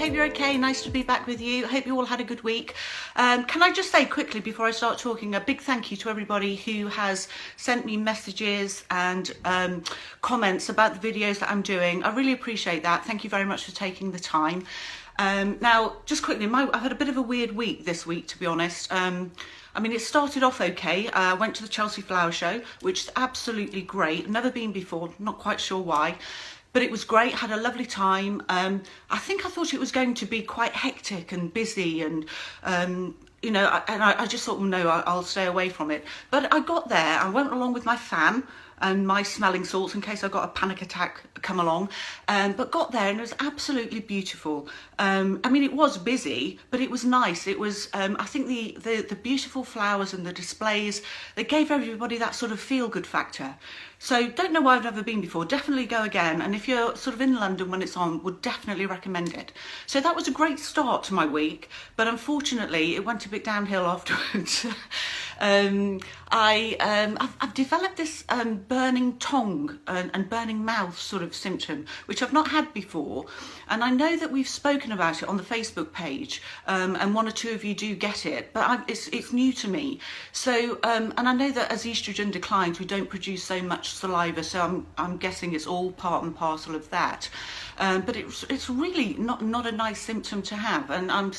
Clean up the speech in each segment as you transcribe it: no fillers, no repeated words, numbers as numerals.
hope you're okay. Nice to be back with you. I hope you all had a good week. Can I just say quickly before I start talking, a big thank you to everybody who has sent me messages and comments about the videos that I'm doing. I really appreciate that. Thank you very much for taking the time. Now, just quickly, I've had a bit of a weird week this week, to be honest. I mean, it started off okay. I went to the Chelsea Flower Show, which is absolutely great. Never been before, not quite sure why. But it was great, had a lovely time. I think I thought it was going to be quite hectic and busy and, you know, I just thought, well, no, I'll stay away from it. But I got there, I went along with my fan and my smelling salts in case I got a panic attack come along, but got there and it was absolutely beautiful. I mean, it was busy, but it was nice. It was, I think the beautiful flowers and the displays, they gave everybody that sort of feel-good factor. So don't know why I've never been before, definitely go again. And if you're sort of in London when it's on, would definitely recommend it. So that was a great start to my week, but unfortunately it went a bit downhill afterwards. I've developed this burning tongue and burning mouth sort of symptom, which I've not had before. And I know that we've spoken about it on the Facebook page, and one or two of you do get it, but it's new to me. So, and I know that as estrogen declines, we don't produce so much saliva, so I'm guessing it's all part and parcel of that. But it's really not a nice symptom to have. And I'm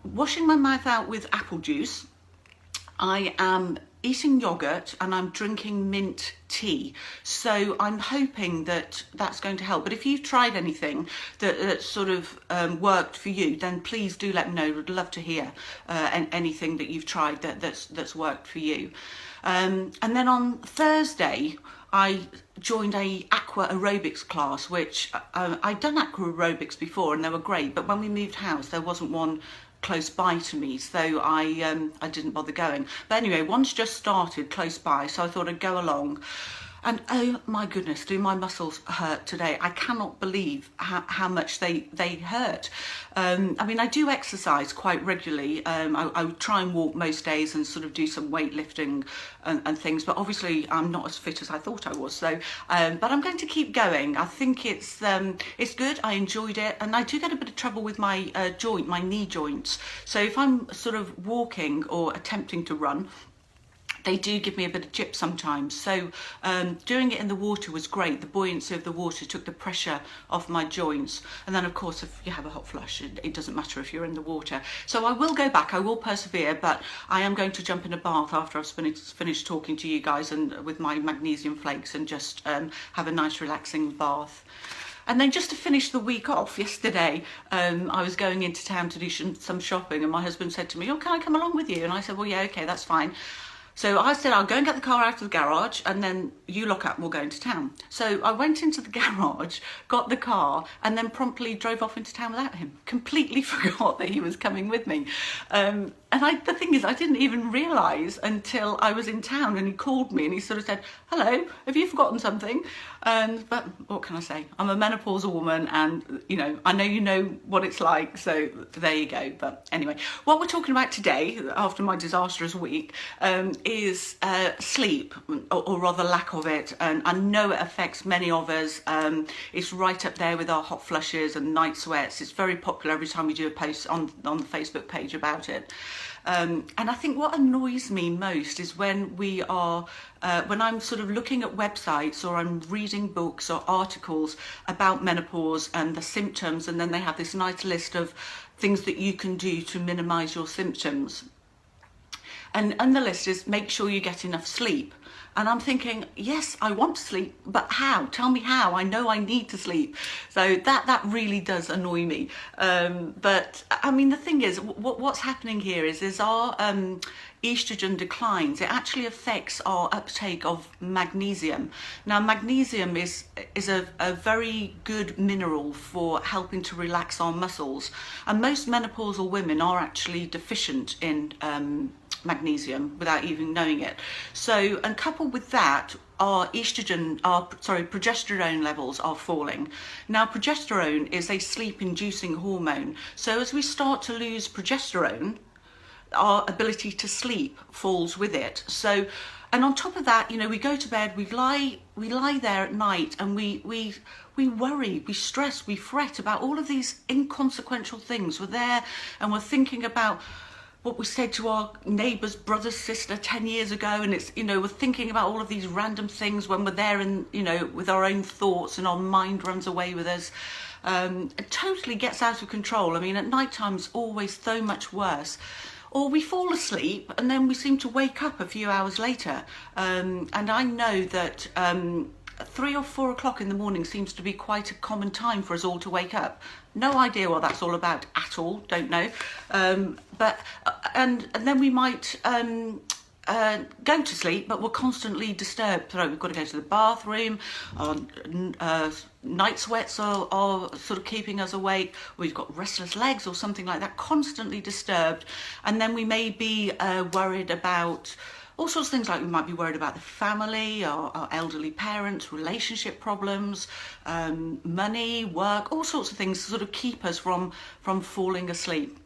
washing my mouth out with apple juice. I am eating yogurt and I'm drinking mint tea. So I'm hoping that that's going to help. But if you've tried anything that sort of worked for you, then please do let me know. I'd love to hear anything that you've tried that's worked for you. And then on Thursday, I joined a aqua aerobics class, which I'd done aqua aerobics before and they were great. But when we moved house, there wasn't one close by to me, so I didn't bother going. But anyway, one's just started close by, so I thought I'd go along. And oh my goodness, do my muscles hurt today? I cannot believe how much they hurt. I mean, I do exercise quite regularly. I would try and walk most days and sort of do some weightlifting and things, but obviously I'm not as fit as I thought I was. So, but I'm going to keep going. I think it's good. I enjoyed it, and I do get a bit of trouble with my my knee joints. So if I'm sort of walking or attempting to run, they do give me a bit of jip sometimes. So doing it in the water was great. The buoyancy of the water took the pressure off my joints. And then of course, if you have a hot flush, it doesn't matter if you're in the water. So I will go back, I will persevere, but I am going to jump in a bath after I've finished talking to you guys and with my magnesium flakes and just have a nice relaxing bath. And then just to finish the week off, yesterday, I was going into town to do some shopping and my husband said to me, oh, can I come along with you? And I said, well, yeah, okay, that's fine. So I said, I'll go and get the car out of the garage and then you lock up and we'll go into town. So I went into the garage, got the car, and then promptly drove off into town without him. Completely forgot that he was coming with me. And the thing is, I didn't even realise until I was in town and he called me and he sort of said, hello, have you forgotten something? But what can I say? I'm a menopausal woman and, you know what it's like. So there you go. But anyway, what we're talking about today, after my disastrous week, is sleep, or rather lack of it. And I know it affects many of us. It's right up there with our hot flushes and night sweats. It's very popular every time we do a post on the Facebook page about it. And I think what annoys me most is when when I'm sort of looking at websites or I'm reading books or articles about menopause and the symptoms, and then they have this nice list of things that you can do to minimize your symptoms. And the list is make sure you get enough sleep. And I'm thinking, yes, I want to sleep, but how? Tell me how. I know I need to sleep. So that really does annoy me. But I mean, the thing is, what's happening here is our estrogen declines. It actually affects our uptake of magnesium. Now, magnesium is a very good mineral for helping to relax our muscles. And most menopausal women are actually deficient in magnesium without even knowing it. So, and coupled with that, our progesterone levels are falling. Now, progesterone is a sleep-inducing hormone. So as we start to lose progesterone, our ability to sleep falls with it. So, and on top of that, you know, we go to bed, we lie there at night, and we worry, we stress, we fret about all of these inconsequential things. We're there and we're thinking about what we said to our neighbour's brother, sister 10 years ago, and it's, you know, we're thinking about all of these random things when we're there and, you know, with our own thoughts, and our mind runs away with us. It totally gets out of control. I mean, at night time it's always so much worse. Or we fall asleep and then we seem to wake up a few hours later. And I know that 3 or 4 o'clock in the morning seems to be quite a common time for us all to wake up. No idea what that's all about at all, don't know. But then we might go to sleep, but we're constantly disturbed. So we've got to go to the bathroom, night sweats are sort of keeping us awake, we've got restless legs or something like that, constantly disturbed. And then we may be worried about all sorts of things, like we might be worried about the family, our elderly parents, relationship problems, money, work, all sorts of things to sort of keep us from falling asleep.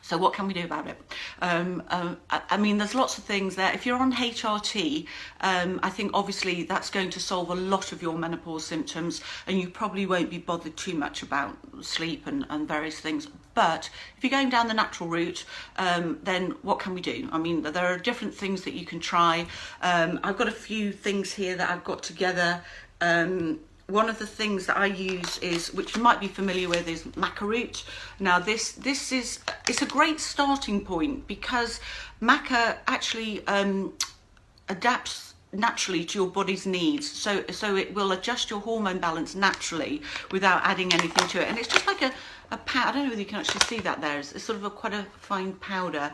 So what can we do about it? I mean, there's lots of things there. If you're on HRT, I think obviously that's going to solve a lot of your menopause symptoms, and you probably won't be bothered too much about sleep and various things. But if you're going down the natural route, then what can we do? I mean, there are different things that you can try. I've got a few things here that I've got together. One of the things that I use is, which you might be familiar with, is maca root. Now it's a great starting point, because maca actually adapts naturally to your body's needs. So it will adjust your hormone balance naturally without adding anything to it. And it's just like a powder. I don't know whether you can actually see that there. It's sort of quite a fine powder.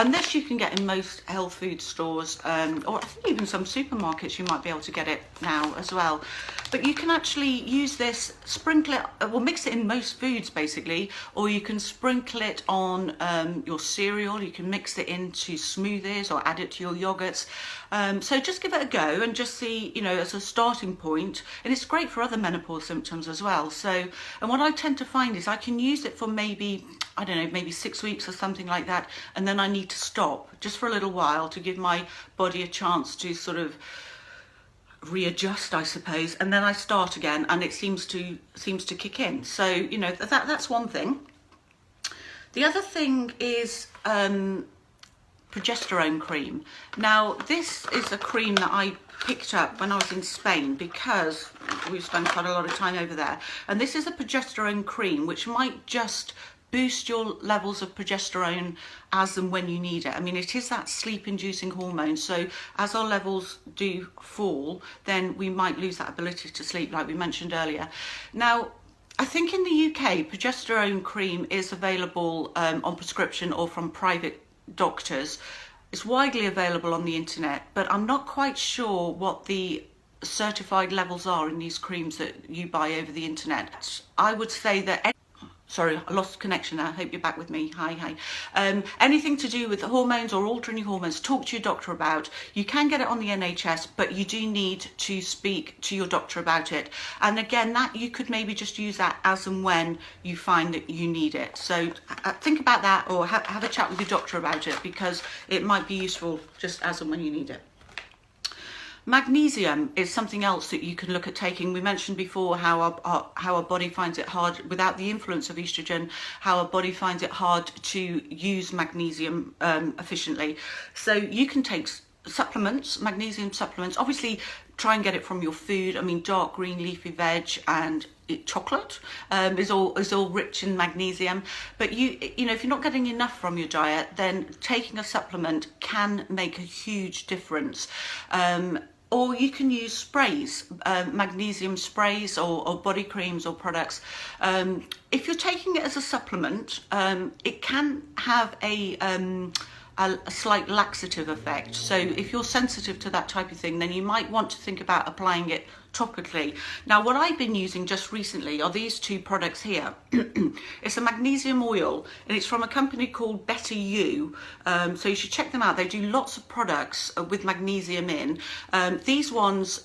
This you can get in most health food stores, or I think even some supermarkets you might be able to get it now as well. But you can actually use this, sprinkle it, well, mix it in most foods basically, or you can sprinkle it on your cereal. You can mix it into smoothies or add it to your yogurts. So just give it a go and just see, you know, as a starting point. And it's great for other menopause symptoms as well. So, and what I tend to find is I can use it for maybe, I don't know, maybe 6 weeks or something like that, and then I need to stop just for a little while to give my body a chance to sort of readjust, I suppose, and then I start again, and it seems to kick in. So, you know, that's one thing. The other thing is progesterone cream. Now this is a cream that I picked up when I was in Spain, because we've spent quite a lot of time over there, and this is a progesterone cream which might just boost your levels of progesterone as and when you need it. I mean, it is that sleep inducing hormone, so as our levels do fall, then we might lose that ability to sleep, like we mentioned earlier. Now I think in the UK progesterone cream is available on prescription or from private doctors. It's widely available on the internet, but I'm not quite sure what the certified levels are in these creams that you buy over the internet. I would say that sorry, I lost connection there. I hope you're back with me. Hi. Anything to do with the hormones or altering your hormones, talk to your doctor about. You can get it on the NHS, but you do need to speak to your doctor about it. And again, that you could maybe just use that as and when you find that you need it. So think about that, or have a chat with your doctor about it, because it might be useful just as and when you need it. Magnesium is something else that you can look at taking. We mentioned before how our body finds it hard, without the influence of estrogen, how our body finds it hard to use magnesium efficiently. So you can take supplements, magnesium supplements. Obviously try and get it from your food. I mean, dark green leafy veg and chocolate is all rich in magnesium. But you know, if you're not getting enough from your diet, then taking a supplement can make a huge difference. Or you can use sprays, magnesium sprays, or body creams or products. If you're taking it as a supplement, it can have a slight laxative effect. So if you're sensitive to that type of thing, then you might want to think about applying it topically. Now, what I've been using just recently are these two products here. It's a magnesium oil, and it's from a company called Better You. So you should check them out. They do lots of products with magnesium in. These ones,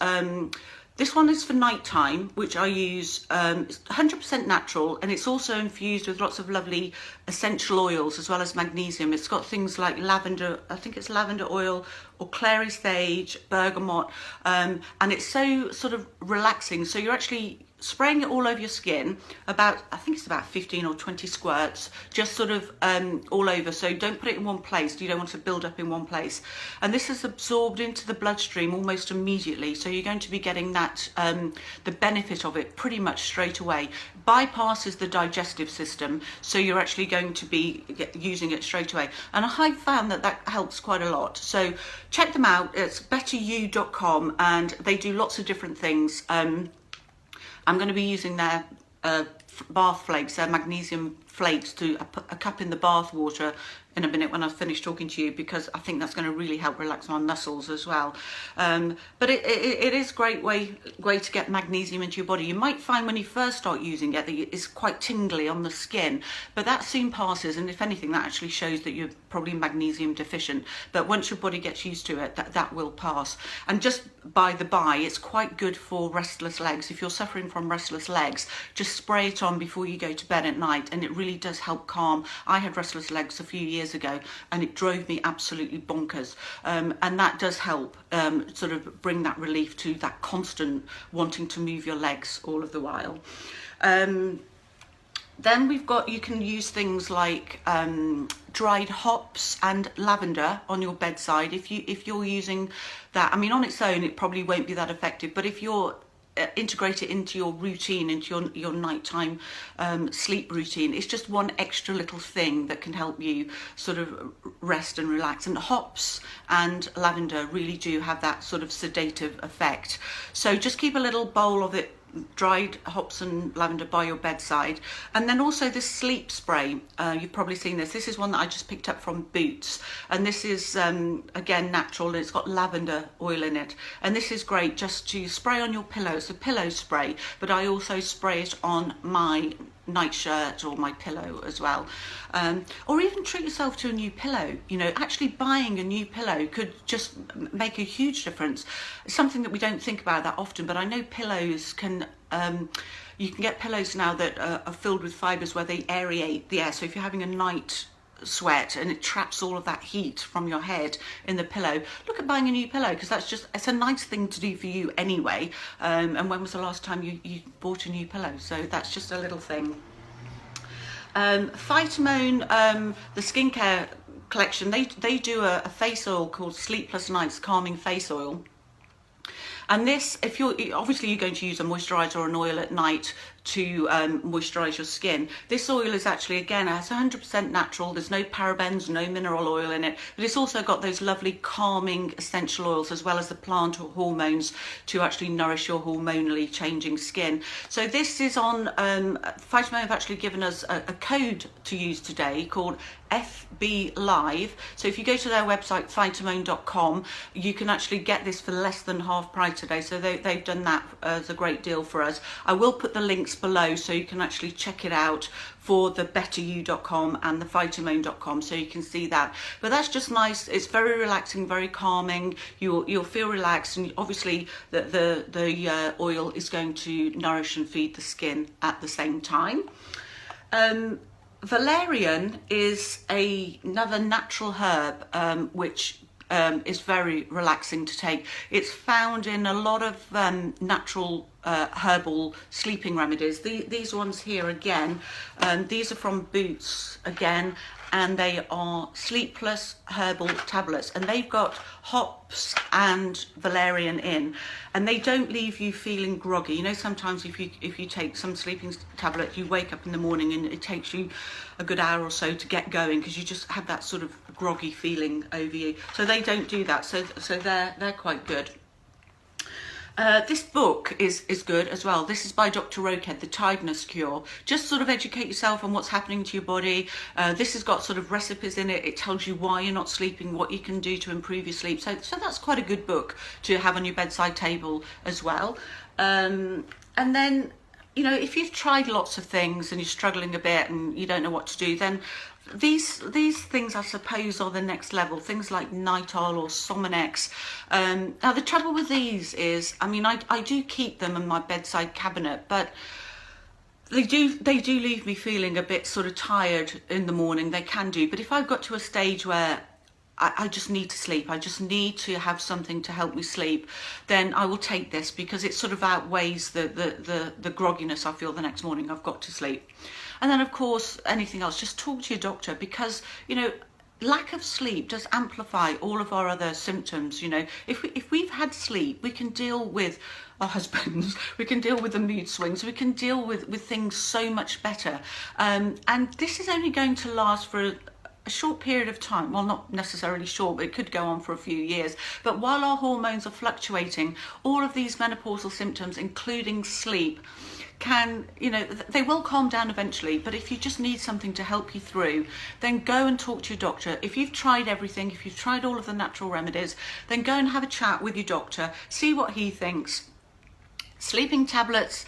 This one is for nighttime, which I use. It's 100% natural, and it's also infused with lots of lovely essential oils as well as magnesium. It's got things like lavender, I think it's lavender oil, or clary sage, bergamot, and it's so sort of relaxing. So you're actually spraying it all over your skin, I think it's about 15 or 20 squirts, just sort of all over. So don't put it in one place. You don't want to build up in one place. And this is absorbed into the bloodstream almost immediately. So you're going to be getting that, the benefit of it pretty much straight away. Bypasses the digestive system. So you're actually going to be using it straight away. And I found that that helps quite a lot. So check them out. It's betteryou.com, and they do lots of different things. I'm going to be using their bath flakes, their magnesium flakes, to a cup in the bath water in a minute when I've finished talking to you, because I think that's going to really help relax my muscles as well. But it is a great way to get magnesium into your body. You might find when you first start using it that it's quite tingly on the skin, but that soon passes, and if anything that actually shows that you're probably magnesium deficient. But once your body gets used to it, that will pass. And just by the by, it's quite good for restless legs. If you're suffering from restless legs, just spray it on before you go to bed at night, and it really does help calm. I had restless legs a few years ago, and it drove me absolutely bonkers, and that does help sort of bring that relief to that constant wanting to move your legs all of the while. Then you can use things like dried hops and lavender on your bedside. If you're using that, I mean, on its own it probably won't be that effective, but if you're integrate it into your routine, into your nighttime sleep routine, it's just one extra little thing that can help you sort of rest and relax. And hops and lavender really do have that sort of sedative effect. So just keep a little bowl of it, dried hops and lavender, by your bedside. And then also this sleep spray, you've probably seen this. This is one that I just picked up from Boots, and this is again natural, and it's got lavender oil in it, and this is great just to spray on your pillow. It's a pillow spray, but I also spray it on my nightshirt or my pillow as well. Or even treat yourself to a new pillow. You know, actually buying a new pillow could just make a huge difference. It's something that we don't think about that often, but I know pillows can you can get pillows now that are filled with fibers where they aerate the air. So if you're having a night sweat and it traps all of that heat from your head in the pillow, look at buying a new pillow, because it's a nice thing to do for you anyway. And when was the last time you bought a new pillow? So that's just a little thing. Phytamone, the skincare collection, they do a face oil called Sleepless Nights Calming Face Oil. And this, if you're going to use a moisturiser or an oil at night to moisturise your skin, this oil is actually, again, it's 100% natural. There's no parabens, no mineral oil in it, but it's also got those lovely calming essential oils as well as the plant hormones to actually nourish your hormonally changing skin. So this is on, Phytamone have actually given us a code to use today called FB Live. So if you go to their website, phytamone.com, you can actually get this for less than half price today. So they've done that as a great deal for us. I will put the links below so you can actually check it out for the betteryou.com and the phytamone.com, so you can see that. But that's just nice. It's very relaxing, very calming. You'll feel relaxed, and obviously the oil is going to nourish and feed the skin at the same time. Valerian is another natural herb which is very relaxing to take. It's found in a lot of natural herbal sleeping remedies. These ones here again, these are from Boots again, and they are sleepless herbal tablets, and they've got hops and valerian in, and they don't leave you feeling groggy. You know, sometimes if you take some sleeping tablet, you wake up in the morning and it takes you a good hour or so to get going because you just have that sort of groggy feeling over you. So they don't do that. So they're quite good. This book is good as well. This is by Dr. Rokehead, The Tiredness Cure. Just sort of educate yourself on what's happening to your body. This has got sort of recipes in it. It tells you why you're not sleeping, what you can do to improve your sleep. So that's quite a good book to have on your bedside table as well. And then, you know, if you've tried lots of things and you're struggling a bit and you don't know what to do, then these things, I suppose, are the next level. Things like Nitol or Somanex. Now the trouble with these is, I mean, I do keep them in my bedside cabinet, but they do leave me feeling a bit sort of tired in the morning. They can do, but if I've got to a stage where I just need to sleep, I just need to have something to help me sleep, then I will take this, because it sort of outweighs the grogginess I feel the next morning. I've got to sleep. And then, of course, anything else, just talk to your doctor, because, you know, lack of sleep does amplify all of our other symptoms. You know, if we've had sleep, we can deal with our husbands, we can deal with the mood swings, we can deal with things so much better. And this is only going to last for a short period of time. Well, not necessarily short, but it could go on for a few years. But while our hormones are fluctuating, all of these menopausal symptoms, including sleep, can, you know, they will calm down eventually. But if you just need something to help you through, then go and talk to your doctor. If you've tried everything, if you've tried all of the natural remedies, then go and have a chat with your doctor, see what he thinks. Sleeping tablets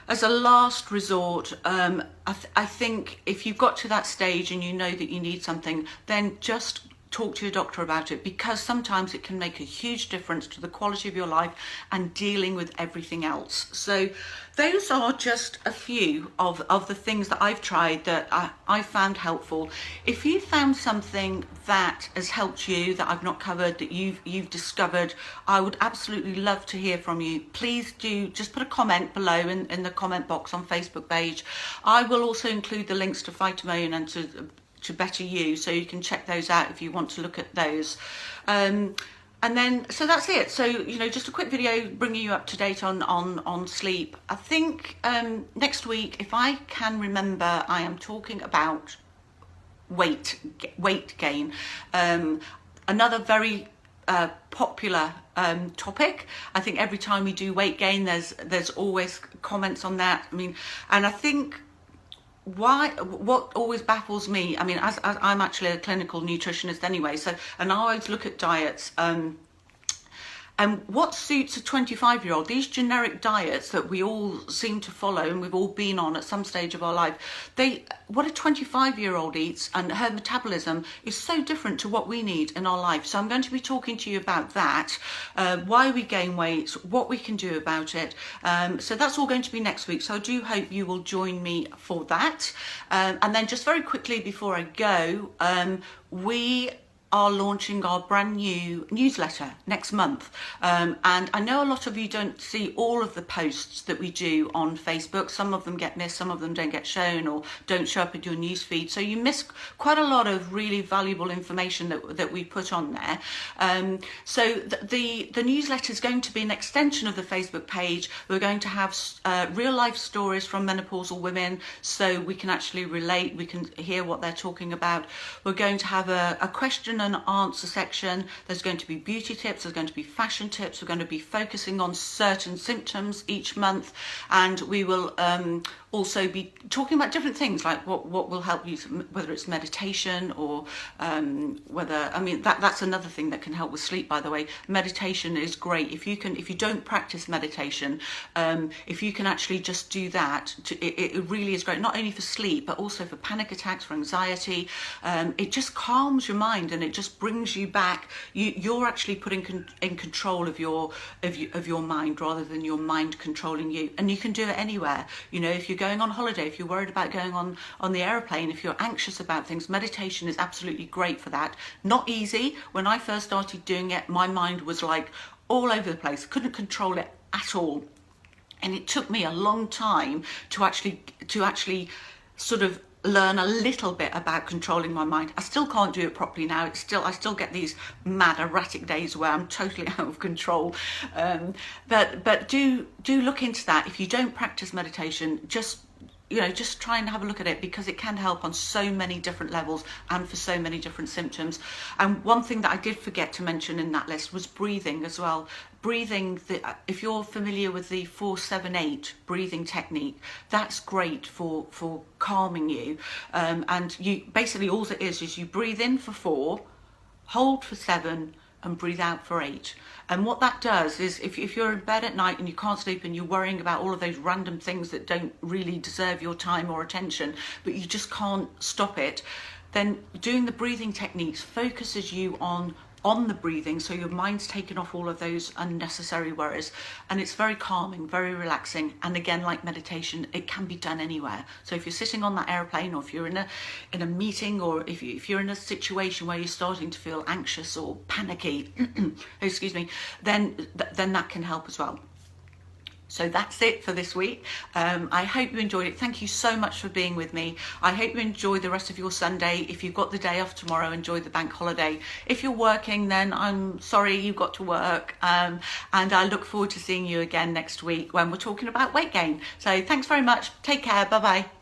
as a last resort, I think if you've got to that stage and you know that you need something, then just talk to your doctor about it, because sometimes it can make a huge difference to the quality of your life and dealing with everything else. So those are just a few of the things that I've tried that I found helpful. If you found something that has helped you that I've not covered, that you've discovered, I would absolutely love to hear from you. Please do just put a comment below in the comment box on Facebook page. I will also include the links to Phytomone and to Better You, so you can check those out if you want to look at those. And then, so that's it. So, you know, just a quick video bringing you up to date on sleep. I think next week, if I can remember, I am talking about weight gain. Another very popular topic. I think every time we do weight gain, there's always comments on that. I mean, and I think what always baffles me, I mean, as I'm actually a clinical nutritionist anyway, so, and I always look at diets, and what suits a 25-year-old, these generic diets that we all seem to follow and we've all been on at some stage of our life, what a 25-year-old eats and her metabolism is so different to what we need in our life. So I'm going to be talking to you about that, why we gain weight, what we can do about it. So that's all going to be next week. So I do hope you will join me for that. And then just very quickly before I go, we are launching our brand new newsletter next month, and I know a lot of you don't see all of the posts that we do on Facebook. Some of them get missed, some of them don't get shown or don't show up in your newsfeed, so you miss quite a lot of really valuable information that we put on there. So the newsletter is going to be an extension of the Facebook page. We're going to have real life stories from menopausal women, so we can actually relate, we can hear what they're talking about. We're going to have a question and answer section. There's going to be beauty tips, there's going to be fashion tips, we're going to be focusing on certain symptoms each month, and we will also be talking about different things, like what will help you, whether it's meditation or whether, I mean, that's another thing that can help with sleep, by the way. Meditation is great. If you don't practice meditation, if you can actually just do that, it really is great, not only for sleep but also for panic attacks, for anxiety. It just calms your mind and it just brings you back. You're actually putting in control of your mind rather than your mind controlling you, and you can do it anywhere. You know, if you're going on holiday, if you're worried about going on the airplane, if you're anxious about things, meditation is absolutely great for that. Not easy. When I first started doing it, my mind was like all over the place, couldn't control it at all, and it took me a long time to actually sort of learn a little bit about controlling my mind. I still can't do it properly now. I still get these mad erratic days where I'm totally out of control. But do look into that. If you don't practice meditation, just try and have a look at it, because it can help on so many different levels and for so many different symptoms. And one thing that I did forget to mention in that list was breathing as well. Breathing, if you're familiar with the 4-7-8 breathing technique, that's great for calming you. And you basically, all it is you breathe in for 4, hold for 7, and breathe out for 8. And what that does is, if you're in bed at night and you can't sleep and you're worrying about all of those random things that don't really deserve your time or attention, but you just can't stop it, then doing the breathing techniques focuses you on the breathing, so your mind's taken off all of those unnecessary worries, and it's very calming, very relaxing. And again, like meditation, it can be done anywhere. So if you're sitting on that airplane, or if you're in a meeting, or if you're in a situation where you're starting to feel anxious or panicky excuse me, then that can help as well. So that's it for this week. I hope you enjoyed it. Thank you so much for being with me. I hope you enjoy the rest of your Sunday. If you've got the day off tomorrow, enjoy the bank holiday. If you're working, then I'm sorry you've got to work. And I look forward to seeing you again next week when we're talking about weight gain. So thanks very much. Take care. Bye-bye.